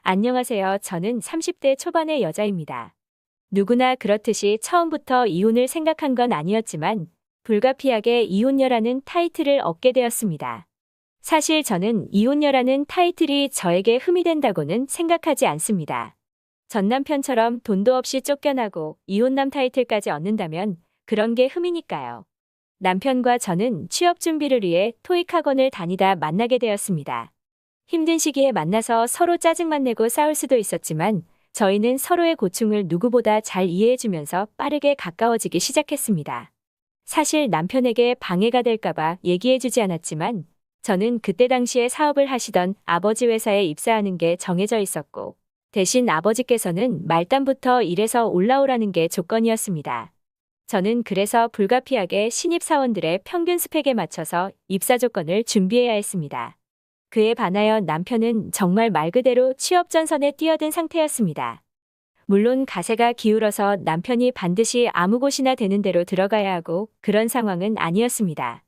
안녕하세요. 저는 30대 초반의 여자입니다. 누구나 그렇듯이 처음부터 이혼을 생각한 건 아니었지만 불가피하게 이혼녀라는 타이틀을 얻게 되었습니다. 사실 저는 이혼녀라는 타이틀이 저에게 흠이 된다고는 생각하지 않습니다. 전 남편처럼 돈도 없이 쫓겨나고 이혼남 타이틀까지 얻는다면 그런 게 흠이니까요. 남편과 저는 취업 준비를 위해 토익 학원을 다니다 만나게 되었습니다. 힘든 시기에 만나서 서로 짜증만 내고 싸울 수도 있었지만 저희는 서로의 고충을 누구보다 잘 이해해주면서 빠르게 가까워지기 시작했습니다. 사실 남편에게 방해가 될까봐 얘기해주지 않았지만 저는 그때 당시에 사업을 하시던 아버지 회사에 입사하는 게 정해져 있었고 대신 아버지께서는 말단부터 일해서 올라오라는 게 조건이었습니다. 저는 그래서 불가피하게 신입사원들의 평균 스펙에 맞춰서 입사 조건을 준비해야 했습니다. 그에 반하여 남편은 정말 말 그대로 취업 전선에 뛰어든 상태였습니다. 물론 가세가 기울어서 남편이 반드시 아무 곳이나 되는 대로 들어가야 하고 그런 상황은 아니었습니다.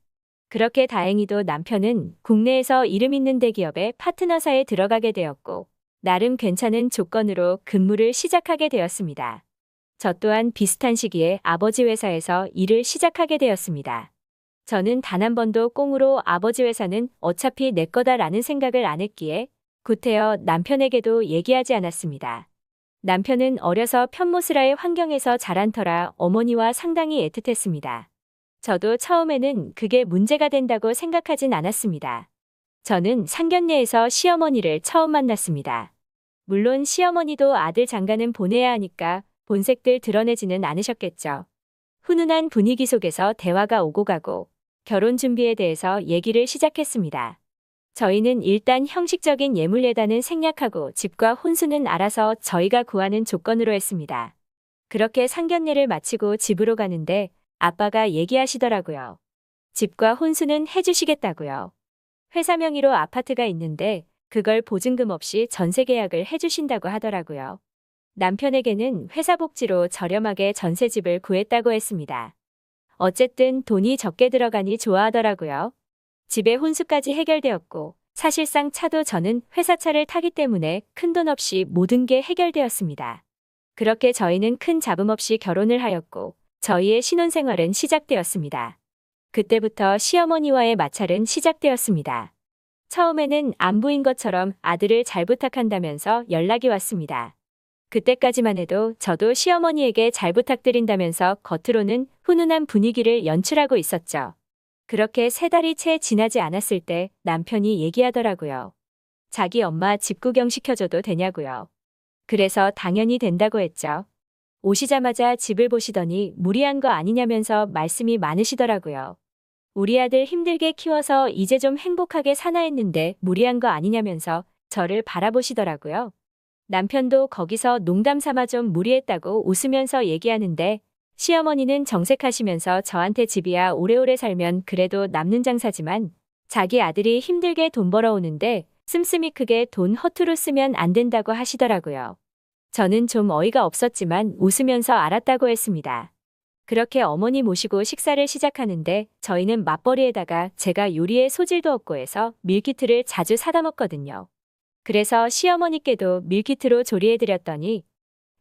그렇게 다행히도 남편은 국내에서 이름 있는 대기업의 파트너사에 들어가게 되었고 나름 괜찮은 조건으로 근무를 시작하게 되었습니다. 저 또한 비슷한 시기에 아버지 회사에서 일을 시작하게 되었습니다. 저는 단 한 번도 꽁으로 아버지 회사는 어차피 내 거다라는 생각을 안 했기에 구태여 남편에게도 얘기하지 않았습니다. 남편은 어려서 편모스라의 환경에서 자란 터라 어머니와 상당히 애틋했습니다. 저도 처음에는 그게 문제가 된다고 생각하진 않았습니다. 저는 상견례에서 시어머니를 처음 만났습니다. 물론 시어머니도 아들 장가는 보내야 하니까 본색들 드러내지는 않으셨겠죠. 훈훈한 분위기 속에서 대화가 오고 가고 결혼 준비에 대해서 얘기를 시작했습니다. 저희는 일단 형식적인 예물 예단은 생략하고 집과 혼수는 알아서 저희가 구하는 조건으로 했습니다. 그렇게 상견례를 마치고 집으로 가는데 아빠가 얘기하시더라고요. 집과 혼수는 해주시겠다고요. 회사 명의로 아파트가 있는데 그걸 보증금 없이 전세 계약을 해주신다고 하더라고요. 남편에게는 회사 복지로 저렴하게 전세집을 구했다고 했습니다. 어쨌든 돈이 적게 들어가니 좋아하더라고요. 집에 혼수까지 해결되었고 사실상 차도 저는 회사차를 타기 때문에 큰돈 없이 모든 게 해결되었습니다. 그렇게 저희는 큰 잡음 없이 결혼을 하였고 저희의 신혼생활은 시작되었습니다. 그때부터 시어머니와의 마찰은 시작되었습니다. 처음에는 안부인 것처럼 아들을 잘 부탁한다면서 연락이 왔습니다. 그때까지만 해도 저도 시어머니에게 잘 부탁드린다면서 겉으로는 훈훈한 분위기를 연출하고 있었죠. 그렇게 3달이 채 지나지 않았을 때 남편이 얘기하더라고요. 자기 엄마 집 구경 시켜줘도 되냐고요. 그래서 당연히 된다고 했죠. 오시자마자 집을 보시더니 무리한 거 아니냐면서 말씀이 많으시더라고요. 우리 아들 힘들게 키워서 이제 좀 행복하게 사나 했는데 무리한 거 아니냐면서 저를 바라보시더라고요. 남편도 거기서 농담 삼아 좀 무리했다고 웃으면서 얘기하는데 시어머니는 정색하시면서 저한테 집이야 오래오래 살면 그래도 남는 장사지만 자기 아들이 힘들게 돈 벌어오는데 씀씀이 크게 돈 허투루 쓰면 안 된다고 하시더라고요. 저는 좀 어이가 없었지만 웃으면서 알았다고 했습니다. 그렇게 어머니 모시고 식사를 시작하는데 저희는 맞벌이에다가 제가 요리에 소질도 없고 해서 밀키트를 자주 사다 먹거든요. 그래서 시어머니께도 밀키트로 조리해드렸더니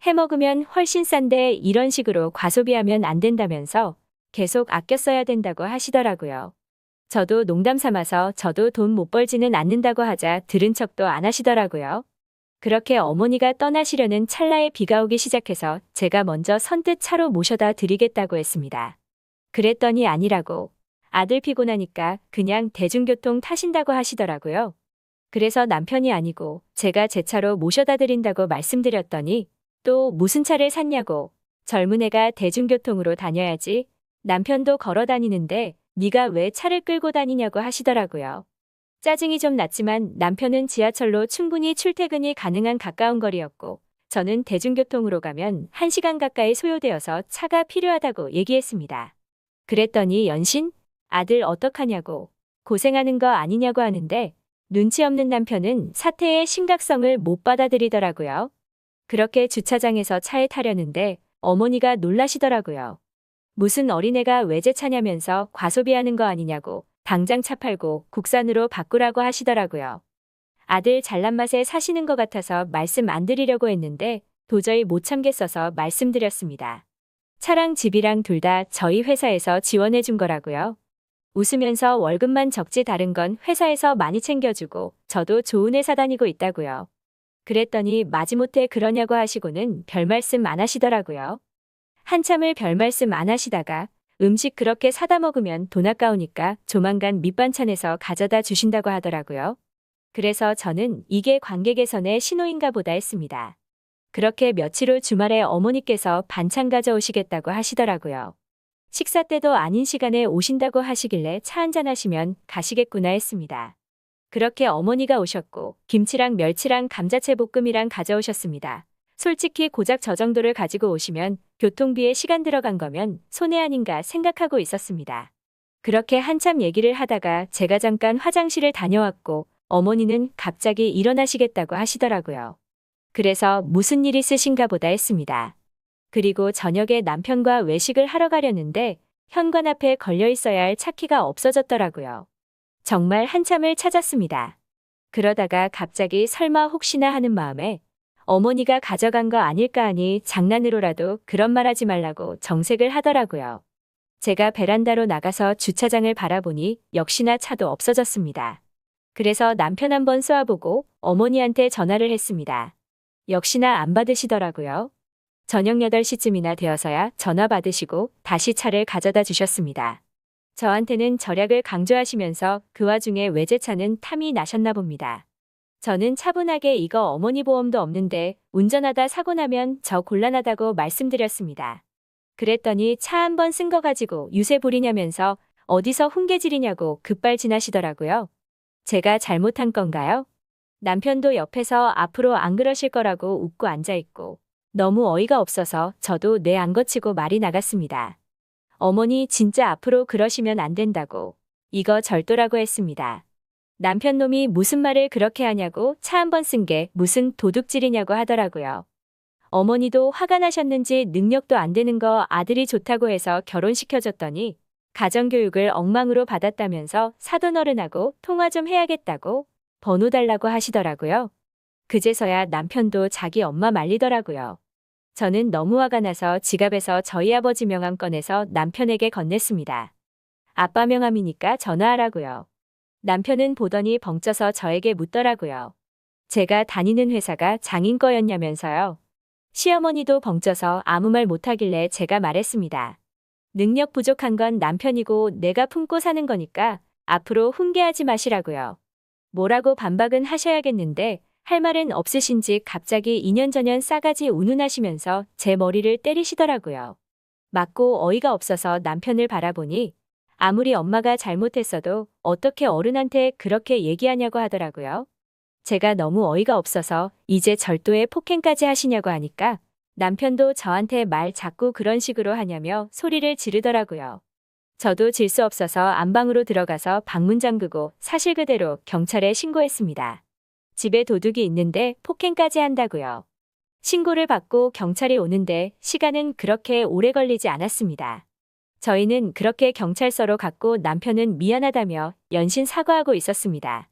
해먹으면 훨씬 싼데 이런 식으로 과소비하면 안 된다면서 계속 아껴 써야 된다고 하시더라고요. 저도 농담 삼아서 저도 돈 못 벌지는 않는다고 하자 들은 척도 안 하시더라고요. 그렇게 어머니가 떠나시려는 찰나에 비가 오기 시작해서 제가 먼저 선뜻 차로 모셔다 드리겠다고 했습니다. 그랬더니 아니라고 아들 피곤하니까 그냥 대중교통 타신다고 하시더라고요. 그래서 남편이 아니고 제가 제 차로 모셔다 드린다고 말씀드렸더니 또 무슨 차를 샀냐고 젊은 애가 대중교통으로 다녀야지 남편도 걸어 다니는데 네가 왜 차를 끌고 다니냐고 하시더라고요. 짜증이 좀 났지만 남편은 지하철로 충분히 출퇴근이 가능한 가까운 거리였고 저는 대중교통으로 가면 1시간 가까이 소요되어서 차가 필요하다고 얘기했습니다. 그랬더니 연신 아들 어떡하냐고 고생하는 거 아니냐고 하는데 눈치 없는 남편은 사태의 심각성을 못 받아들이더라고요. 그렇게 주차장에서 차에 타려는데 어머니가 놀라시더라고요. 무슨 어린애가 외제차냐면서 과소비하는 거 아니냐고 당장 차 팔고 국산으로 바꾸라고 하시더라고요. 아들 잘난 맛에 사시는 것 같아서 말씀 안 드리려고 했는데 도저히 못 참겠어서 말씀드렸습니다. 차랑 집이랑 둘 다 저희 회사에서 지원해 준 거라고요. 웃으면서 월급만 적지 다른 건 회사에서 많이 챙겨주고 저도 좋은 회사 다니고 있다고요. 그랬더니 마지못해 그러냐고 하시고는 별 말씀 안 하시더라고요. 한참을 별 말씀 안 하시다가 음식 그렇게 사다 먹으면 돈 아까우니까 조만간 밑반찬에서 가져다 주신다고 하더라고요. 그래서 저는 이게 관계 개선의 신호인가 보다 했습니다. 그렇게 며칠 후 주말에 어머니께서 반찬 가져오시겠다고 하시더라고요. 식사 때도 아닌 시간에 오신다고 하시길래 차 한잔 하시면 가시겠구나 했습니다. 그렇게 어머니가 오셨고 김치랑 멸치랑 감자채 볶음이랑 가져오셨습니다. 솔직히 고작 저 정도를 가지고 오시면 교통비에 시간 들어간 거면 손해 아닌가 생각하고 있었습니다. 그렇게 한참 얘기를 하다가 제가 잠깐 화장실을 다녀왔고 어머니는 갑자기 일어나시겠다고 하시더라고요. 그래서 무슨 일 있으신가 보다 했습니다. 그리고 저녁에 남편과 외식을 하러 가려는데 현관 앞에 걸려 있어야 할 차키가 없어졌더라고요. 정말 한참을 찾았습니다. 그러다가 갑자기 설마 혹시나 하는 마음에 어머니가 가져간 거 아닐까 하니 장난으로라도 그런 말 하지 말라고 정색을 하더라고요. 제가 베란다로 나가서 주차장을 바라보니 역시나 차도 없어졌습니다. 그래서 남편 한번 쏘아보고 어머니한테 전화를 했습니다. 역시나 안 받으시더라고요. 저녁 8시쯤이나 되어서야 전화 받으시고 다시 차를 가져다 주셨습니다. 저한테는 절약을 강조하시면서 그 와중에 외제차는 탐이 나셨나 봅니다. 저는 차분하게 이거 어머니 보험도 없는데 운전하다 사고 나면 저 곤란하다고 말씀드렸습니다. 그랬더니 차 한 번 쓴 거 가지고 유세 부리냐면서 어디서 훈계질이냐고 급발진하시더라고요. 제가 잘못한 건가요? 남편도 옆에서 앞으로 안 그러실 거라고 웃고 앉아있고 너무 어이가 없어서 저도 뇌 안 거치고 말이 나갔습니다. 어머니 진짜 앞으로 그러시면 안 된다고. 이거 절도라고 했습니다. 남편 놈이 무슨 말을 그렇게 하냐고 차 한 번 쓴 게 무슨 도둑질이냐고 하더라고요. 어머니도 화가 나셨는지 능력도 안 되는 거 아들이 좋다고 해서 결혼시켜줬더니 가정교육을 엉망으로 받았다면서 사돈어른하고 통화 좀 해야겠다고 번호 달라고 하시더라고요. 그제서야 남편도 자기 엄마 말리더라고요. 저는 너무 화가 나서 지갑에서 저희 아버지 명함 꺼내서 남편에게 건넸습니다. 아빠 명함이니까 전화하라고요. 남편은 보더니 벙쪄서 저에게 묻더라고요. 제가 다니는 회사가 장인 거였냐면서요. 시어머니도 벙쪄서 아무 말 못하길래 제가 말했습니다. 능력 부족한 건 남편이고 내가 품고 사는 거니까 앞으로 훈계하지 마시라고요. 뭐라고 반박은 하셔야겠는데 할 말은 없으신지 갑자기 2년 전년 싸가지 운운하시면서 제 머리를 때리시더라고요. 맞고 어이가 없어서 남편을 바라보니 아무리 엄마가 잘못했어도 어떻게 어른한테 그렇게 얘기하냐고 하더라고요. 제가 너무 어이가 없어서 이제 절도에 폭행까지 하시냐고 하니까 남편도 저한테 말 자꾸 그런 식으로 하냐며 소리를 지르더라고요. 저도 질 수 없어서 안방으로 들어가서 방문 잠그고 사실 그대로 경찰에 신고했습니다. 집에 도둑이 있는데 폭행까지 한다고요. 신고를 받고 경찰이 오는데 시간은 그렇게 오래 걸리지 않았습니다. 저희는 그렇게 경찰서로 갔고 남편은 미안하다며 연신 사과하고 있었습니다.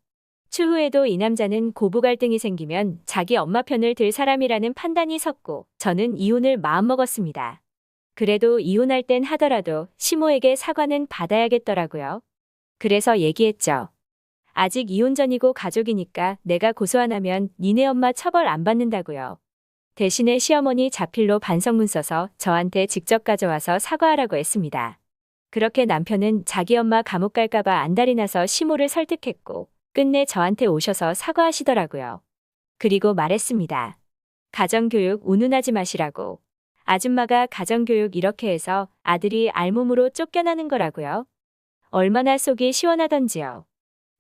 추후에도 이 남자는 고부 갈등이 생기면 자기 엄마 편을 들 사람이라는 판단이 섰고 저는 이혼을 마음먹었습니다. 그래도 이혼할 땐 하더라도 시모에게 사과는 받아야겠더라고요. 그래서 얘기했죠. 아직 이혼 전이고 가족이니까 내가 고소 안 하면 니네 엄마 처벌 안 받는다고요. 대신에 시어머니 자필로 반성문 써서 저한테 직접 가져와서 사과하라고 했습니다. 그렇게 남편은 자기 엄마 감옥 갈까봐 안달이 나서 시모를 설득했고 끝내 저한테 오셔서 사과하시더라고요. 그리고 말했습니다. 가정교육 운운하지 마시라고. 아줌마가 가정교육 이렇게 해서 아들이 알몸으로 쫓겨나는 거라고요. 얼마나 속이 시원하던지요.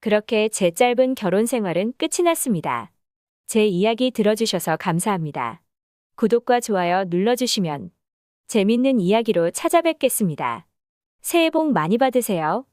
그렇게 제 짧은 결혼 생활은 끝이 났습니다. 제 이야기 들어주셔서 감사합니다. 구독과 좋아요 눌러주시면 재밌는 이야기로 찾아뵙겠습니다. 새해 복 많이 받으세요.